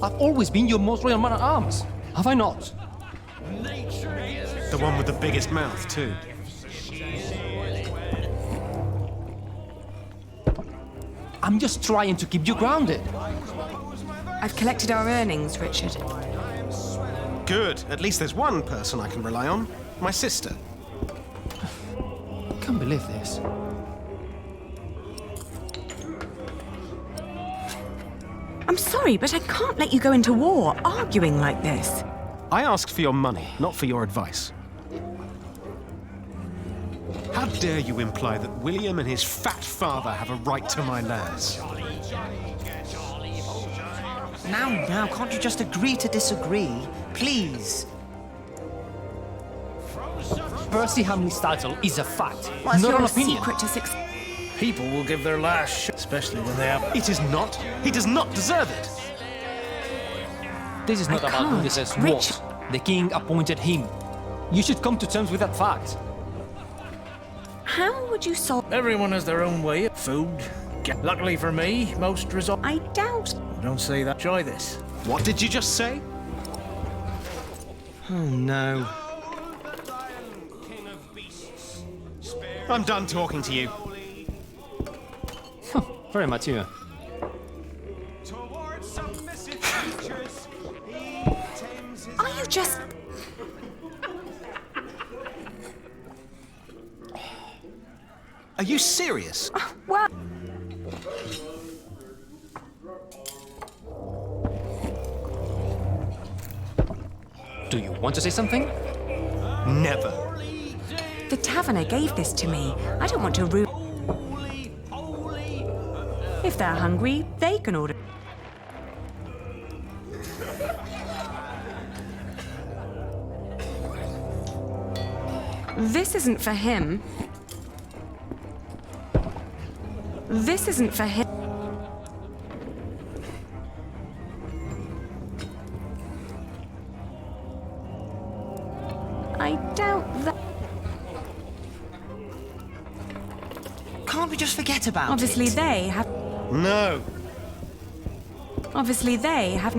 I've always been your most loyal man-at-arms, have I not? The one with the biggest mouth, too. I'm just trying to keep you grounded. I've collected our earnings, Richard. Good. At least there's one person I can rely on. My sister. I can't believe this. I'm sorry, but I can't let you go into war arguing like this. I asked for your money, not for your advice. How dare you imply that William and his fat father have a right to my lands? Now, can't you just agree to disagree? Please. Percy Hamley's title is a fact, What's not your an opinion. secret to success? People will give their last shot, especially when they have... It is not. He does not deserve it. This is not I about who can't. deserves Richard. what. The king appointed him. You should come to terms with that fact. How would you solve? Everyone has their own way of food. Luckily for me, most resort... I doubt. Don't say that. Try this. What did you just say? Oh no. I'm done talking to you. Very mature. Are you just? Are you serious? Well, Do you want to say something? Never. the taverner gave this to me. I don't want to ruin. If they're hungry, they can order. This isn't for him. This isn't for him. I doubt that. Can't we just forget about Obviously, it? they have. No. Obviously, they have.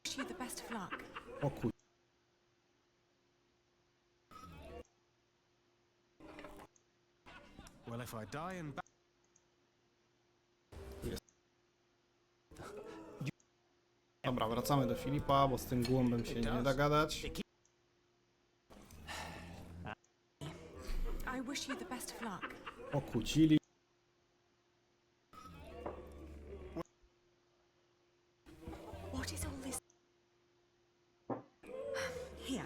Wish you the best of luck. O kur... Well, if I die in Dobra, wracamy do Filipa, bo z tym głąbem się nie da gadać. I wish you the best of luck. Okłócili. What is all this? Here.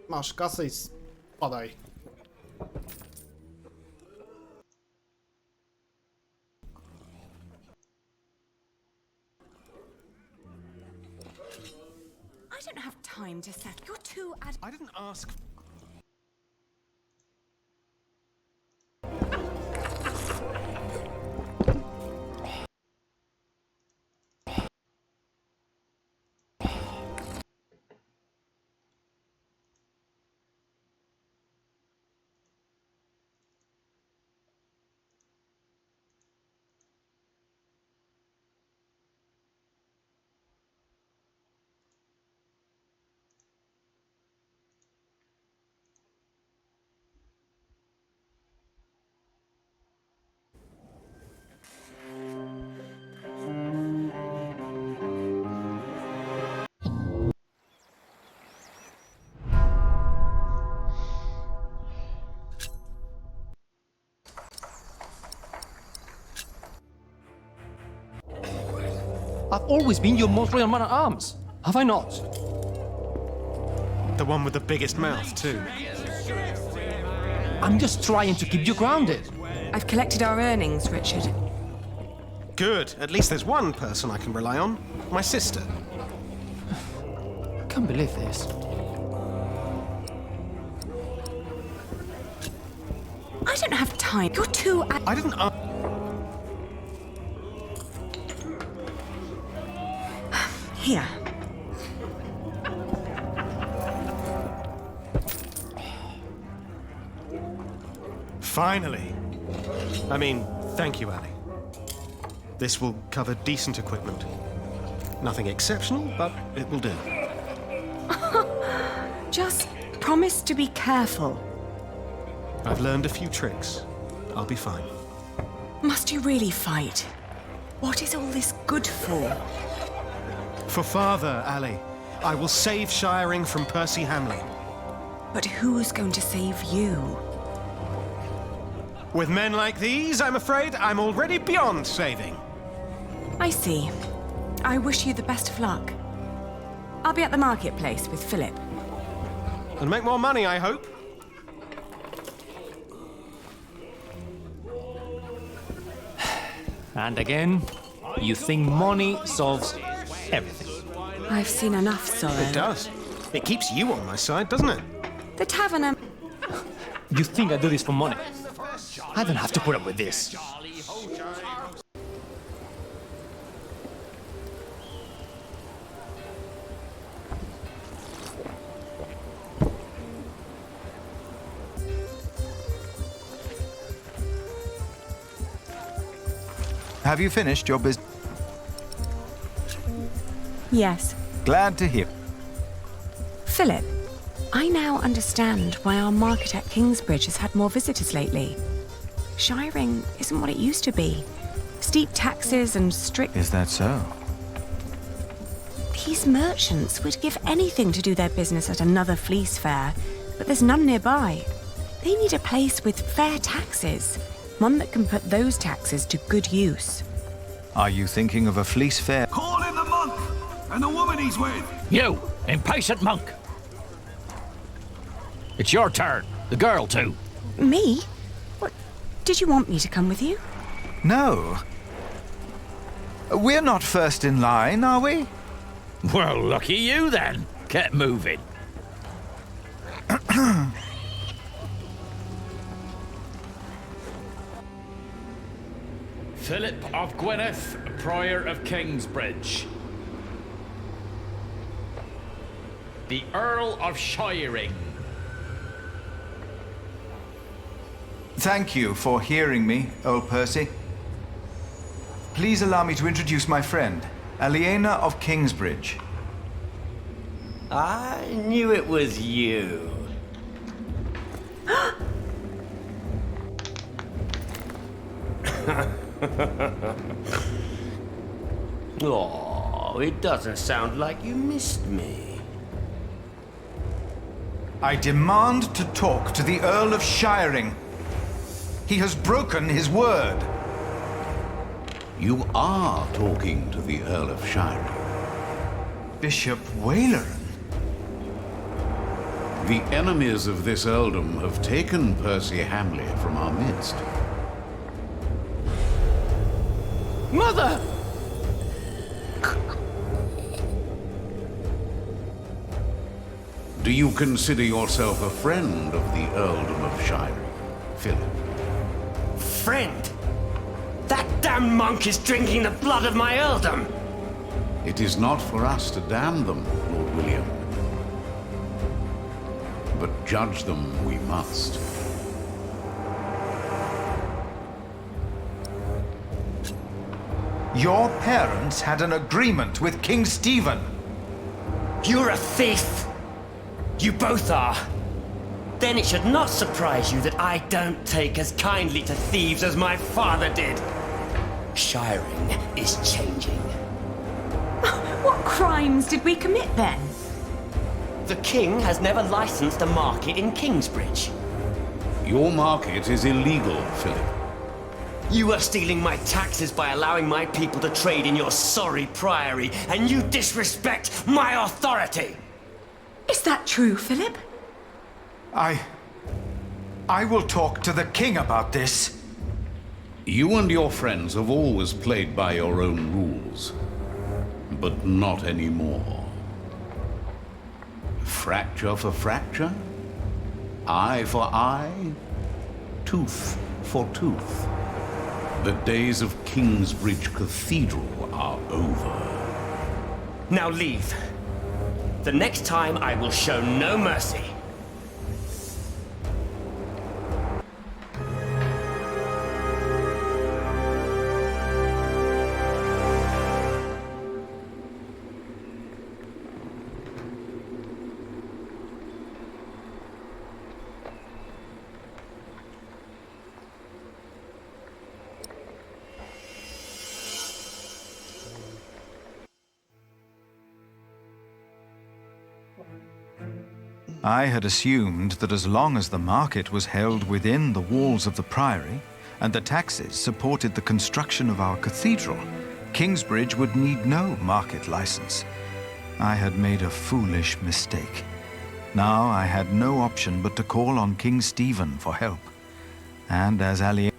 Masz kasę i spadaj. I don't have time to set. You're too I didn't ask. I've always been your most loyal man-at-arms, have I not? The one with the biggest mouth, too. I'm just trying to keep you grounded. I've collected our earnings, Richard. Good. At least there's one person I can rely on. My sister. I can't believe this. I don't have time. You're too. I didn't ask. Here. Finally. I mean, thank you, Ali. This will cover decent equipment. Nothing exceptional, but it will do. Just promise to be careful. I've learned a few tricks. I'll be fine. Must you really fight? What is all this good for? For father, Ali. I will save Shiring from Percy Hamley. But who's going to save you? With men like these, I'm afraid I'm already beyond saving. I see. I wish you the best of luck. I'll be at the marketplace with Philip. And make more money, I hope. And again, you think money solves everything. I've seen enough sorrow. It does. It keeps you on my side, doesn't it? The taverner... You think I do this for money? I don't have to put up with this. Have you finished your business? Yes. Glad to hear. Philip, I now understand why our market at Kingsbridge has had more visitors lately. Shiring isn't what it used to be. Steep taxes and strict... Is that so? These merchants would give anything to do their business at another fleece fair, but there's none nearby. They need a place with fair taxes, one that can put those taxes to good use. Are you thinking of a fleece fair? Call in the monk and the woman he's with. You, impatient monk. It's your turn. The girl, too. Me? What? Did you want me to come with you? No. We're not first in line, are we? Well, lucky you, then. Get moving. Philip of Gwynedd, Prior of Kingsbridge. The Earl of Shiring. Thank you for hearing me, old Percy. Please allow me to introduce my friend, Aliena of Kingsbridge. I knew it was you. Oh, it doesn't sound like you missed me. I demand to talk to the Earl of Shiring. He has broken his word. You are talking to the Earl of Shiring. Bishop Waleran? The enemies of this earldom have taken Percy Hamley from our midst. Mother! Do you consider yourself a friend of the earldom of Shiring, Philip? Friend? That damn monk is drinking the blood of my earldom! It is not for us to damn them, Lord William. But judge them we must. Your parents had an agreement with King Stephen. You're a thief! You both are. Then it should not surprise you that I don't take as kindly to thieves as my father did. Shiring is changing. What crimes did we commit then? The king has never licensed a market in Kingsbridge. Your market is illegal, Philip. You are stealing my taxes by allowing my people to trade in your sorry priory, and you disrespect my authority! Is that true, Philip? I will talk to the king about this. You and your friends have always played by your own rules, but not anymore. Fracture for fracture, eye for eye, tooth for tooth. The days of Kingsbridge Cathedral are over. Now leave. The next time I will show no mercy. I had assumed that as long as the market was held within the walls of the priory and the taxes supported the construction of our cathedral, Kingsbridge would need no market license. I had made a foolish mistake. Now I had no option but to call on King Stephen for help. And as Aliena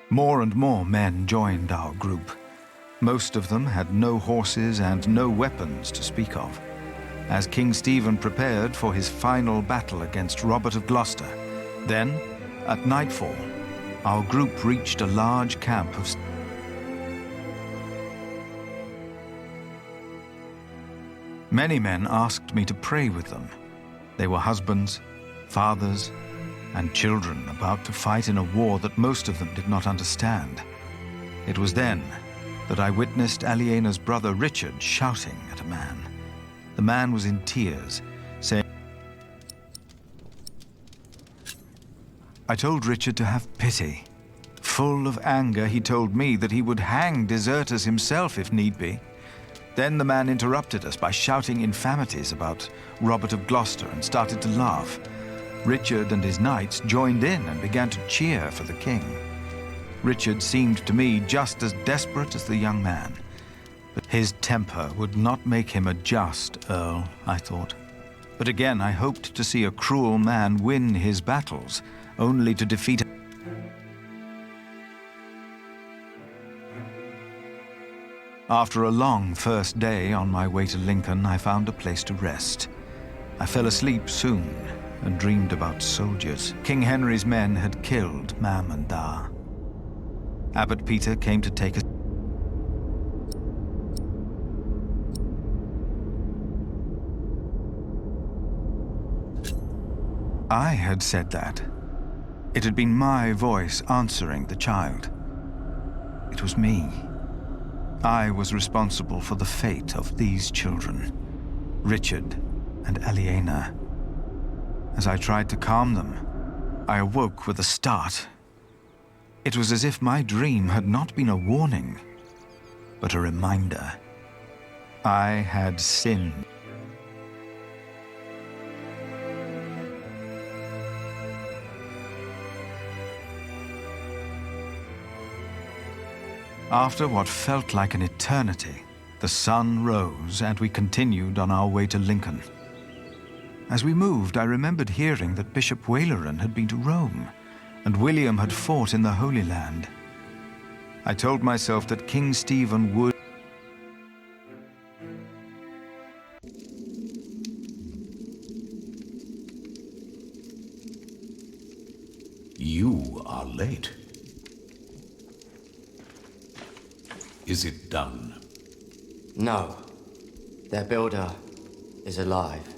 More and more men joined our group. Most of them had no horses and no weapons to speak of. As King Stephen prepared for his final battle against Robert of Gloucester, then, at nightfall, our group reached a large camp of Many men asked me to pray with them. They were husbands, fathers, and children about to fight in a war that most of them did not understand. It was then that I witnessed Aliena's brother Richard shouting at a man. The man was in tears, saying, I told Richard to have pity. Full of anger, he told me that he would hang deserters himself if need be. Then the man interrupted us by shouting infamities about Robert of Gloucester and started to laugh. Richard and his knights joined in and began to cheer for the king. Richard seemed to me just as desperate as the young man. But his temper would not make him a just earl, I thought. But again, I hoped to see a cruel man win his battles, only to defeat him. After a long first day on my way to Lincoln, I found a place to rest. I fell asleep soon and dreamed about soldiers. King Henry's men had killed Mam and Da. Abbot Peter came to take us. I had said that. It had been my voice answering the child. It was me. I was responsible for the fate of these children, Richard and Aliena. As I tried to calm them, I awoke with a start. It was as if my dream had not been a warning, but a reminder. I had sinned. After what felt like an eternity, the sun rose and we continued on our way to Lincoln. As we moved, I remembered hearing that Bishop Waleran had been to Rome, and William had fought in the Holy Land. I told myself that King Stephen would... You are late. Is it done? No. Their builder is alive.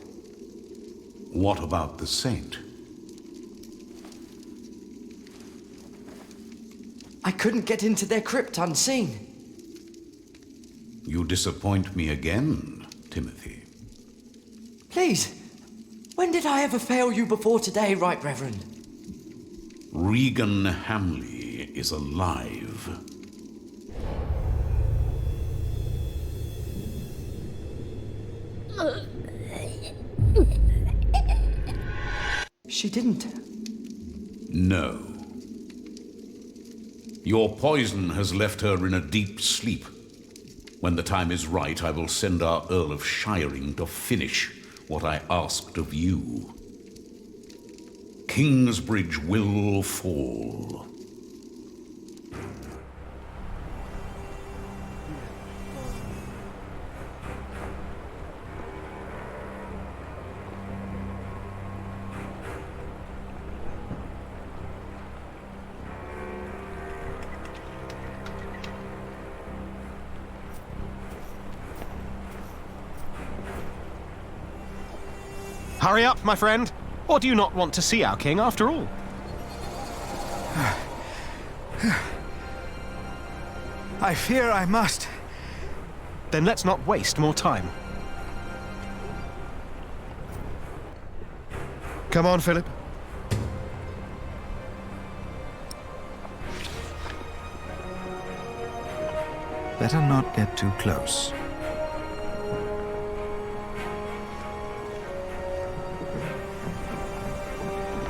What about the saint? I couldn't get into their crypt unseen. You disappoint me again, Timothy. Please, when did I ever fail you before today, Right Reverend? Regan Hamley is alive. She didn't. No. Your poison has left her in a deep sleep. When the time is right, I will send our Earl of Shiring to finish what I asked of you. Kingsbridge will fall. Hurry up, my friend! Or do you not want to see our king after all? I fear I must. Then let's not waste more time. Come on, Philip. Better not get too close.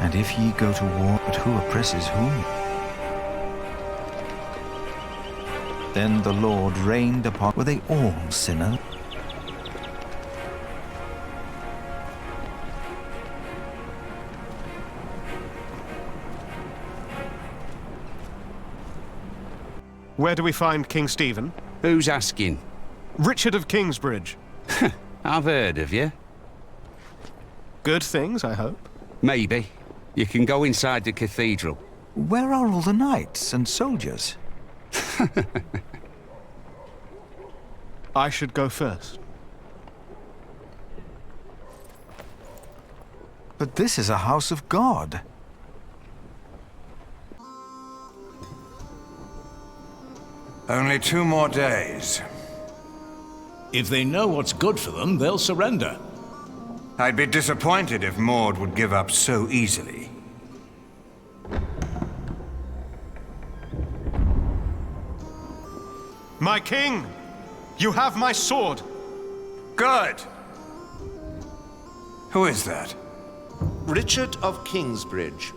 And if ye go to war, but who oppresses whom? Then the Lord rained upon... Were they all sinners? Where do we find King Stephen? Who's asking? Richard of Kingsbridge. I've heard of you. Good things, I hope. Maybe. You can go inside the cathedral. Where are all the knights and soldiers? I should go first. But this is a house of God. Only 2 more days. If they know what's good for them, they'll surrender. I'd be disappointed if Maud would give up so easily. My king! You have my sword! Good! Who is that? Richard of Kingsbridge.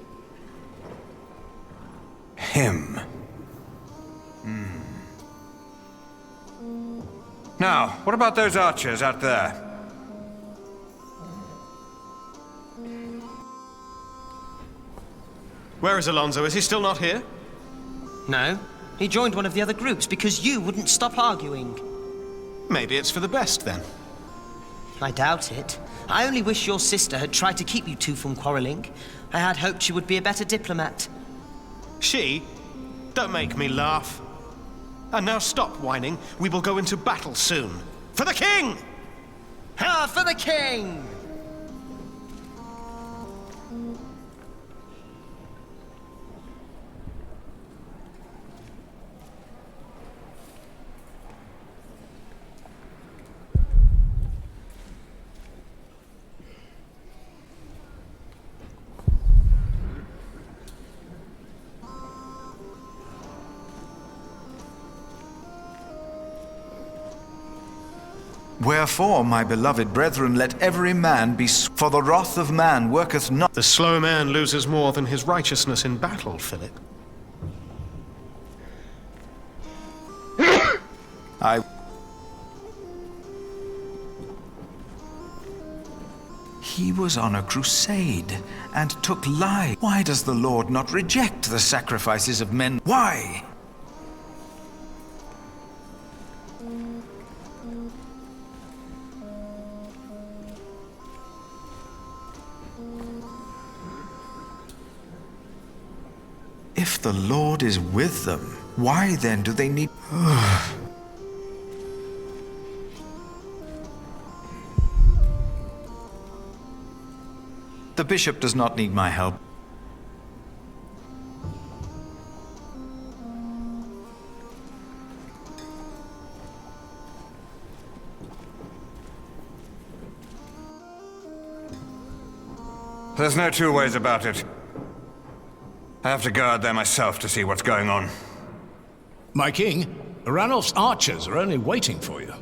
Him. Now, what about those archers out there? Where is Alonso? Is he still not here? No, he joined one of the other groups because you wouldn't stop arguing. Maybe it's for the best, then. I doubt it. I only wish your sister had tried to keep you two from quarreling. I had hoped she would be a better diplomat. She? Don't make me laugh. And now stop whining. We will go into battle soon. For the king! Ha! For the king! Wherefore, my beloved brethren, let every man be... For the wrath of man worketh not... The slow man loses more than his righteousness in battle, Philip. He was on a crusade and took lives. Why does the Lord not reject the sacrifices of men? Why? If the Lord is with them, why then do they need... The bishop does not need my help. There's no 2 ways about it. I have to go out there myself to see what's going on. My king, Ranulph's archers are only waiting for you.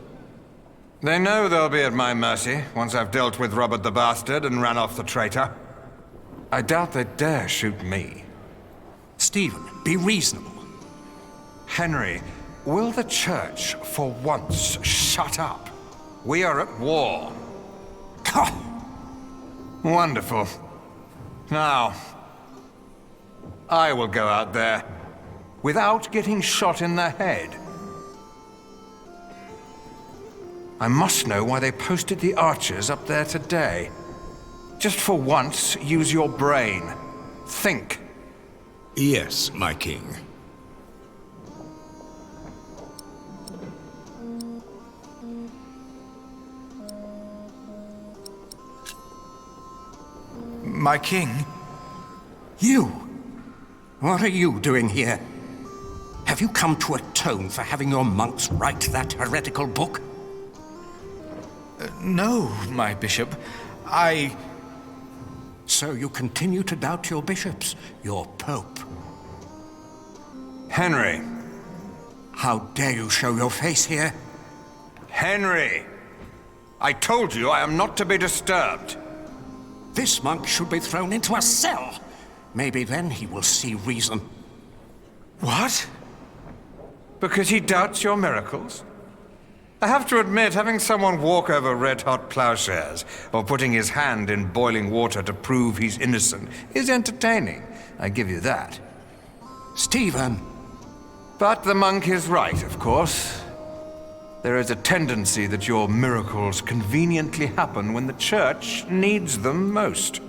They know they'll be at my mercy once I've dealt with Robert the Bastard and Ranulph the traitor. I doubt they dare shoot me. Stephen, be reasonable. Henry, will the church for once shut up? We are at war. Wonderful. Now, I will go out there without getting shot in the head. I must know why they posted the archers up there today. Just for once, use your brain. Think. Yes, my king. My king? You? What are you doing here? Have you come to atone for having your monks write that heretical book? No, my bishop. So you continue to doubt your bishops, your pope? Henry, How dare you show your face here? Henry! I told you I am not to be disturbed. This monk should be thrown into a cell. Maybe then he will see reason. What? Because he doubts your miracles? I have to admit, having someone walk over red-hot plowshares or putting his hand in boiling water to prove he's innocent is entertaining. I give you that. Stephen! But the monk is right, of course. There is a tendency that your miracles conveniently happen when the Church needs them most.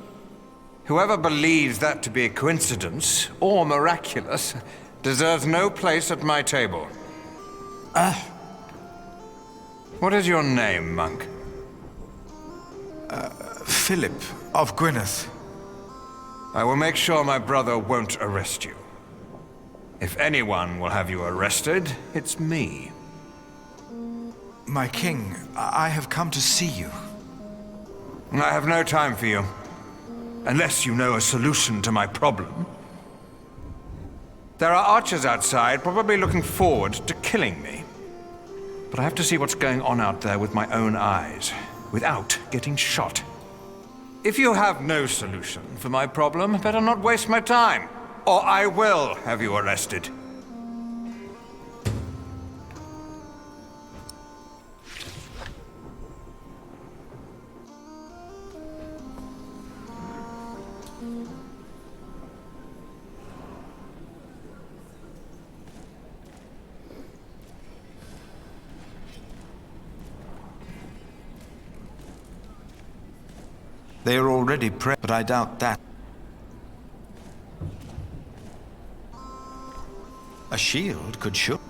Whoever believes that to be a coincidence or miraculous deserves no place at my table. What is your name, monk? Philip of Gwynedd. I will make sure my brother won't arrest you. If anyone will have you arrested, it's me. My king, I have come to see you. I have no time for you. Unless you know a solution to my problem. There are archers outside, probably looking forward to killing me. But I have to see what's going on out there with my own eyes, without getting shot. If you have no solution for my problem, better not waste my time, or I will have you arrested. They are already but I doubt that. A shield could show.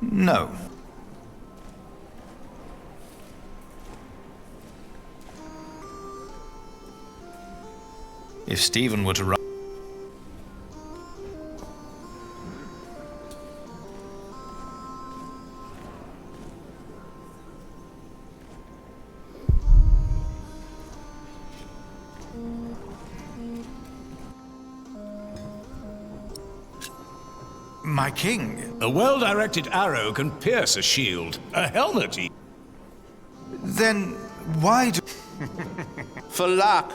No. If Stephen were to run. My king. A well-directed arrow can pierce a shield. A helmet. Then why do... For luck.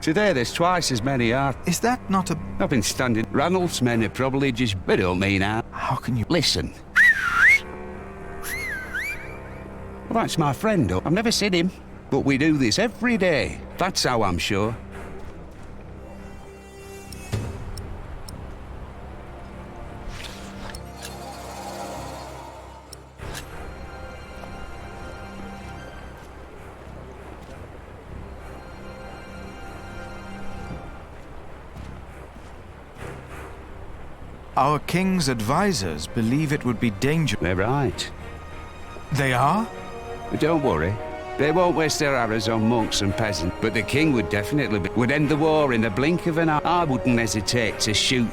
Today there's twice as many art. Is that not a... I've been standing. Ranulph's men are probably just... They don't mean out. How can you... Listen. Well, that's my friend. I've never seen him. But we do this every day. That's how I'm sure. Our king's advisors believe it would be dangerous. They're right. They are? But don't worry. They won't waste their arrows on monks and peasants. But the king would definitely would end the war in the blink of an eye. I wouldn't hesitate to shoot.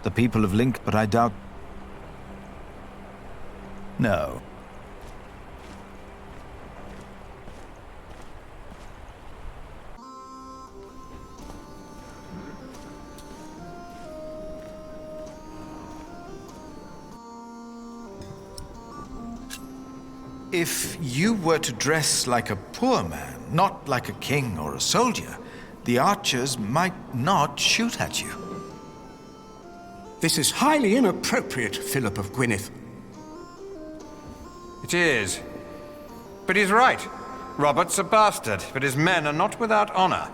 The people of Link, but I doubt... No. If you were to dress like a poor man, not like a king or a soldier, the archers might not shoot at you. This is highly inappropriate, Philip of Gwynedd. It is. But he's right. Robert's a bastard, but his men are not without honor.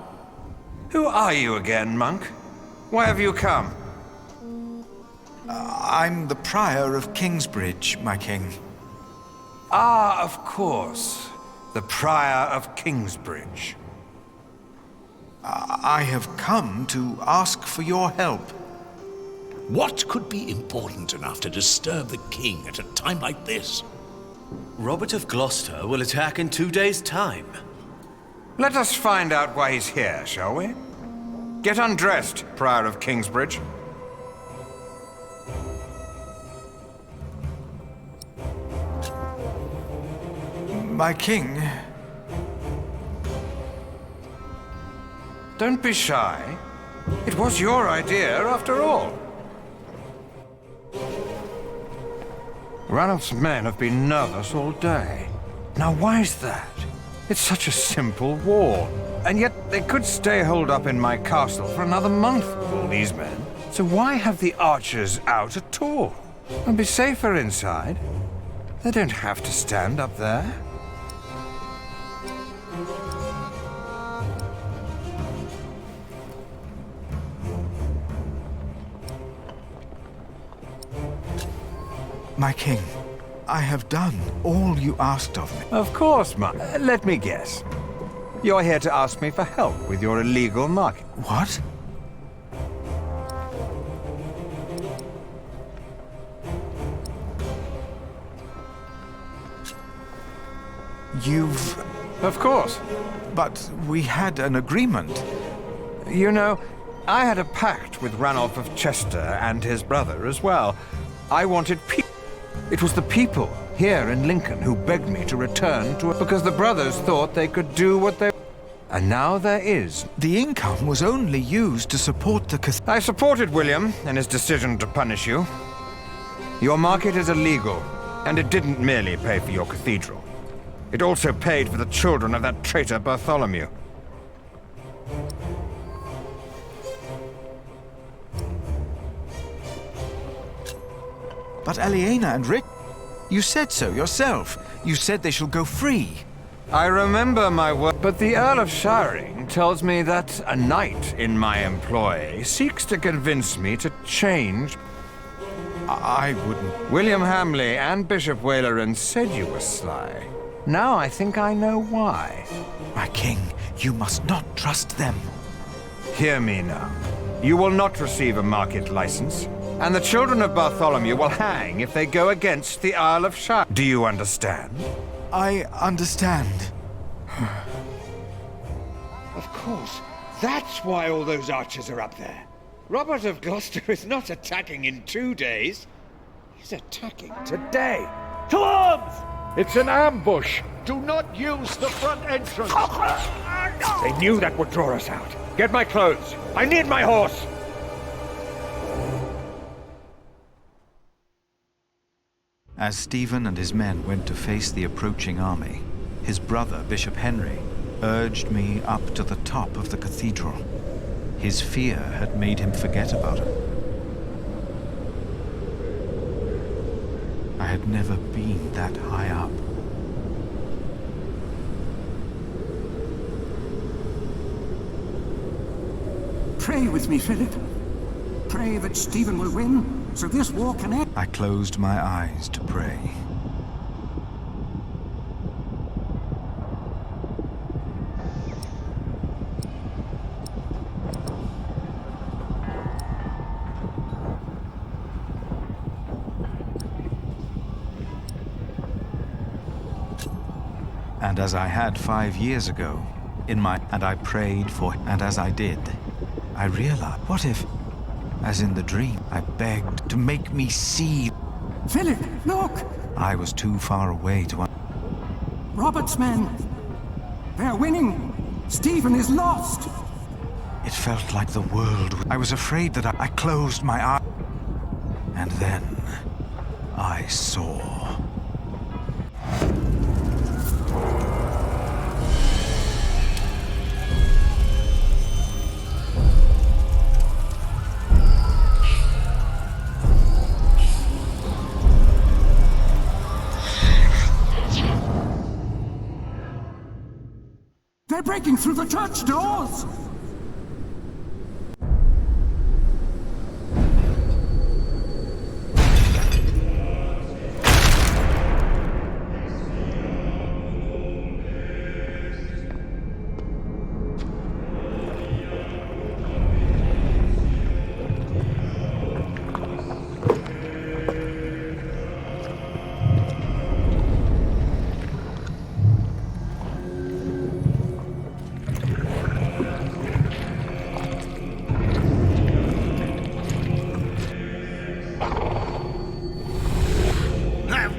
Who are you again, monk? Why have you come? I'm the Prior of Kingsbridge, my king. Ah, of course. The Prior of Kingsbridge. I have come to ask for your help. What could be important enough to disturb the king at a time like this? Robert of Gloucester will attack in 2 days' time. Let us find out why he's here, shall we? Get undressed, Prior of Kingsbridge. My king... Don't be shy. It was your idea, after all. Ranulph's men have been nervous all day. Now, why is that? It's such a simple war. And yet they could stay holed up in my castle for another month with all these men. So why have the archers out at all? And be safer inside. They don't have to stand up there. My king, I have done all you asked of me. Of course, monk. Let me guess. You're here to ask me for help with your illegal market. What? You've... Of course. But we had an agreement. You know, I had a pact with Ranulph of Chester and his brother as well. I wanted peace. It was the people here in Lincoln who begged me to return to it because the brothers thought they could do what they... And now there is. The income was only used to support the I supported William in his decision to punish you. Your market is illegal, and it didn't merely pay for your cathedral. It also paid for the children of that traitor Bartholomew. But Aliena and Rick, you said so yourself. You said they shall go free. I remember my word, but the Earl of Shiring tells me that a knight in my employ seeks to convince me to change. I wouldn't. William Hamley and Bishop Waleran said you were sly. Now I think I know why. My king, you must not trust them. Hear me now. You will not receive a market license. And the children of Bartholomew will hang if they go against the Isle of Shire. Do you understand? I understand. Of course. That's why all those archers are up there. Robert of Gloucester is not attacking in 2 days. He's attacking today. To arms! It's an ambush. Do not use the front entrance. They knew that would draw us out. Get my clothes. I need my horse. As Stephen and his men went to face the approaching army, his brother, Bishop Henry, urged me up to the top of the cathedral. His fear had made him forget about it. I had never been that high up. Pray with me, Philip. Pray that Stephen will win, so this war can end. I closed my eyes to pray. And as I had 5 years ago, and I prayed for, and as I did, I realized, what if, as in the dream, I begged to make me see? Philip, look! I was too far away to... Robert's men! They're winning! Stephen is lost! It felt like the world... I was afraid that I closed my eyes. And then I saw... They're breaking through the church doors!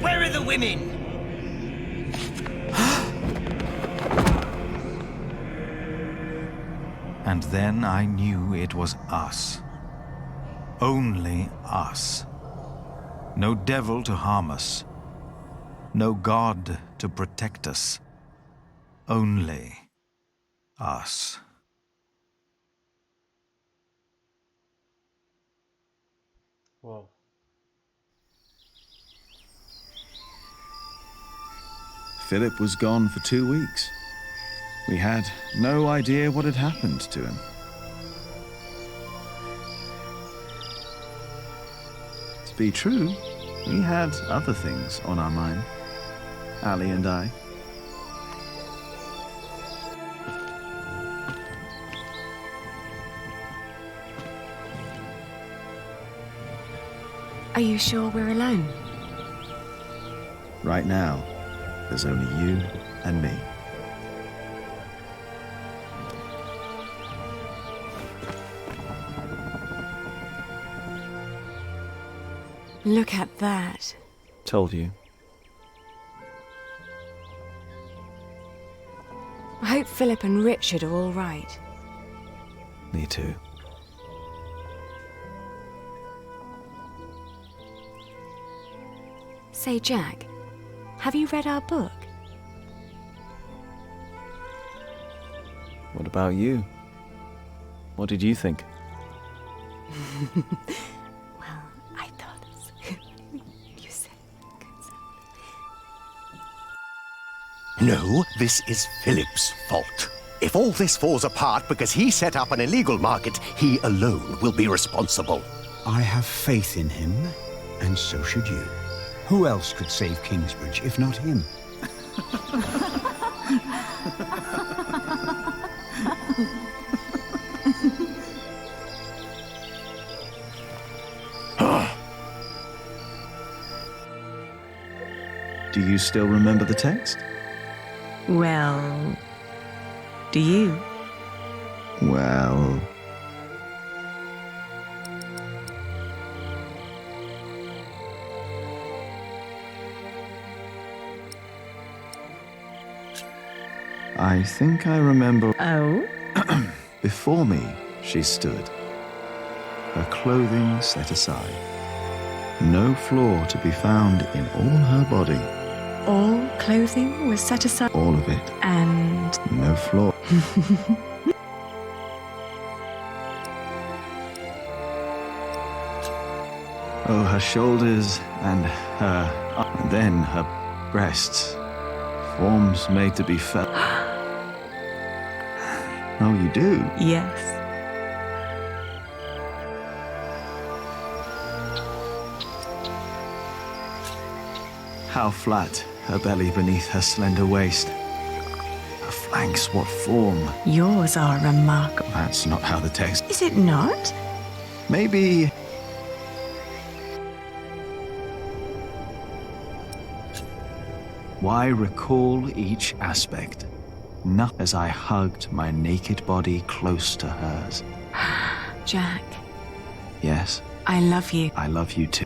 Where are the women? And then I knew it was us. Only us. No devil to harm us. No God to protect us. Only us. Wow. Philip was gone for 2 weeks. We had no idea what had happened to him. To be true, we had other things on our mind. Ali and I. Are you sure we're alone? Right now, there's only you and me. Look at that. Told you. I hope Philip and Richard are all right. Me too. Say, Jack, have you read our book? What about you? What did you think? Well, I thought you said No, this is Philip's fault. If all this falls apart because he set up an illegal market, he alone will be responsible. I have faith in him, and so should you. Who else could save Kingsbridge if not him? Do you still remember the text? Well, do you? Well... I think I remember... Oh? Before me, she stood. Her clothing set aside. No flaw to be found in all her body. All clothing was set aside? All of it. And... No flaw. Oh, her shoulders and her... And then her breasts. Forms made to be felt. Oh, you do? Yes. How flat her belly beneath her slender waist. Her flanks, what form. Yours are remarkable. That's not how the text... Is it not? Maybe... Why recall each aspect? Not as I hugged my naked body close to hers. Jack. Yes? I love you. I love you too.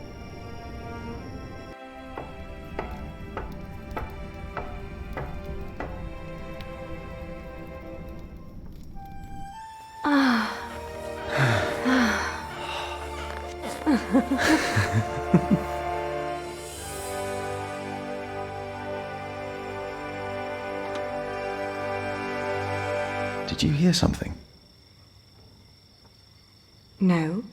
Did you hear something? No.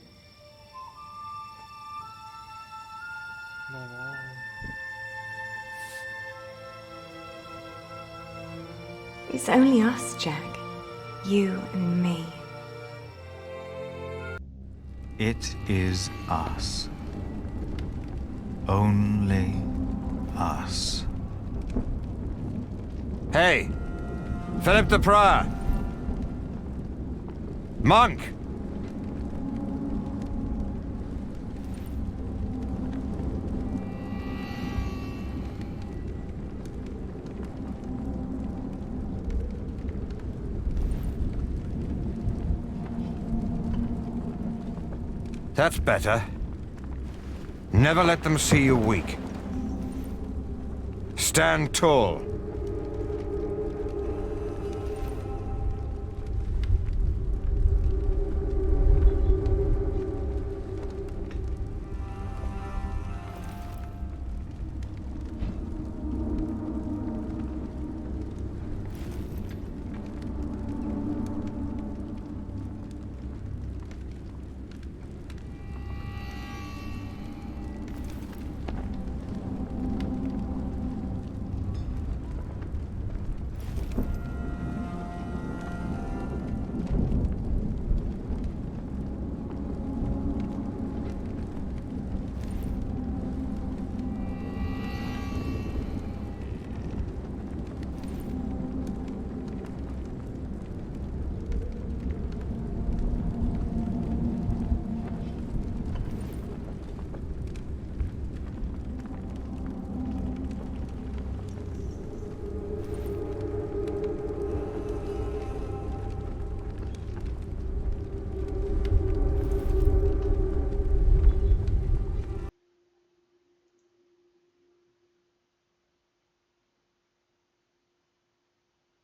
It's only us, Jack. You and me. It is us. Only us. Hey! Philip the Prior! Monk! That's better. Never let them see you weak. Stand tall.